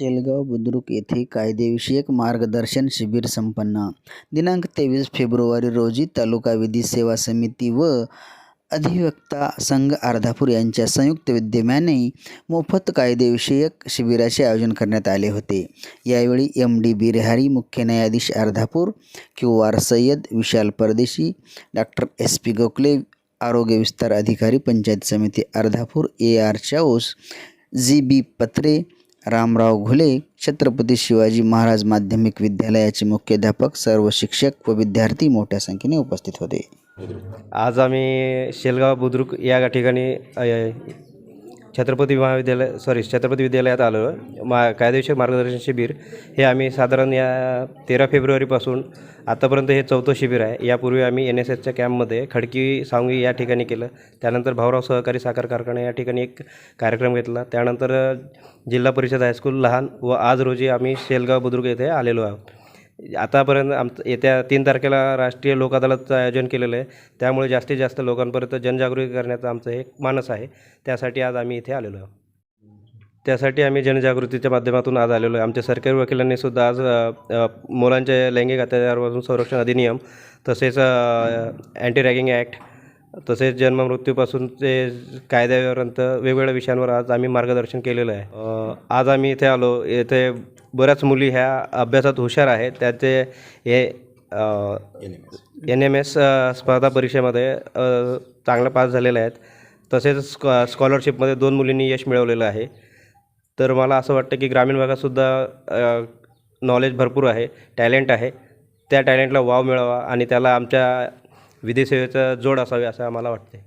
शेलगाव बुद्रुक येथे कायदेविषयक मार्गदर्शन शिबिर संपन्न. दिनांक 23 फेब्रुवारी रोजी तालुका विधी सेवा समिती व अधिवक्ता संघ अर्धापूर यांच्या संयुक्त विद्यमाने मोफत कायदेविषयक शिबिराचे आयोजन करण्यात आले होते. यावेळी MD बिरहारी, मुख्य न्यायाधीश अर्धापूर, QR सय्यद, विशाल परदेशी, डॉक्टर SP गोखले, आरोग्य विस्तार अधिकारी पंचायत समिती अर्धापूर AR चाऊस, GB पत्रे, रामराव घुले, छत्रपती शिवाजी महाराज माध्यमिक विद्यालयाचे मुख्याध्यापक, सर्व शिक्षक व विद्यार्थी मोठ्या संख्येने उपस्थित होते. आज आम्ही शेलगाव बुद्रुक या ठिकाणी छत्रपती विद्यालयात आलो. कायदेविषयक मार्गदर्शन शिबिर हे आम्ही साधारण या 13 फेब्रुवारीपासून आतापर्यंत हे 4थं शिबिर आहे. यापूर्वी आम्ही NSSच्या कॅम्पमध्ये खडकी, सांगवी या ठिकाणी केलं. त्यानंतर भाऊराव सहकारी साखर कारखाना या ठिकाणी एक कार्यक्रम घेतला. त्यानंतर जिल्हा परिषद हायस्कूल लहान व आज रोजी आम्ही शेलगाव बुद्रुक येथे आलेलो आहोत. आतापर्यंत येत्या 3 तारखेला राष्ट्रीय लोक अदालतचं आयोजन केलेलं आहे. त्यामुळे जास्तीत जास्त लोकांपर्यंत जनजागृती करण्याचं आमचं एक मानस आहे. त्यासाठी आज आम्ही इथे आलेलो आहोत. त्यासाठी आम्ही जनजागृतीच्या माध्यमातून आज आलेलो आहे. आमच्या सरकारी वकिलांनी सुद्धा आज मुलांच्या लैंगिक अत्याचारापासून संरक्षण अधिनियम, तसेच अँटी रॅगिंग ॲक्ट, तसेच जन्ममृत्यूपासून ते कायद्यापर्यंत वेगवेगळ्या विषयांवर आज आम्ही मार्गदर्शन केलेलं आहे. आज आम्ही इथे आलो. येथे बऱ्याच मुली ह्या अभ्यासात हुशार आहेत. त्याचे हे NMS स्पर्धा परीक्षेमध्ये चांगलं पास झालेले आहेत. तसेच स्कॉलरशिपमध्ये 2 मुलींनी यश मिळवलेलं आहे. तर मला असं वाटतं की ग्रामीण भागातसुद्धा नॉलेज भरपूर आहे, टॅलेंट आहे. त्या टॅलेंटला वाव मिळावा आणि त्याला आमच्या विधी सेवेचा जोड असावे असं आम्हाला वाटते.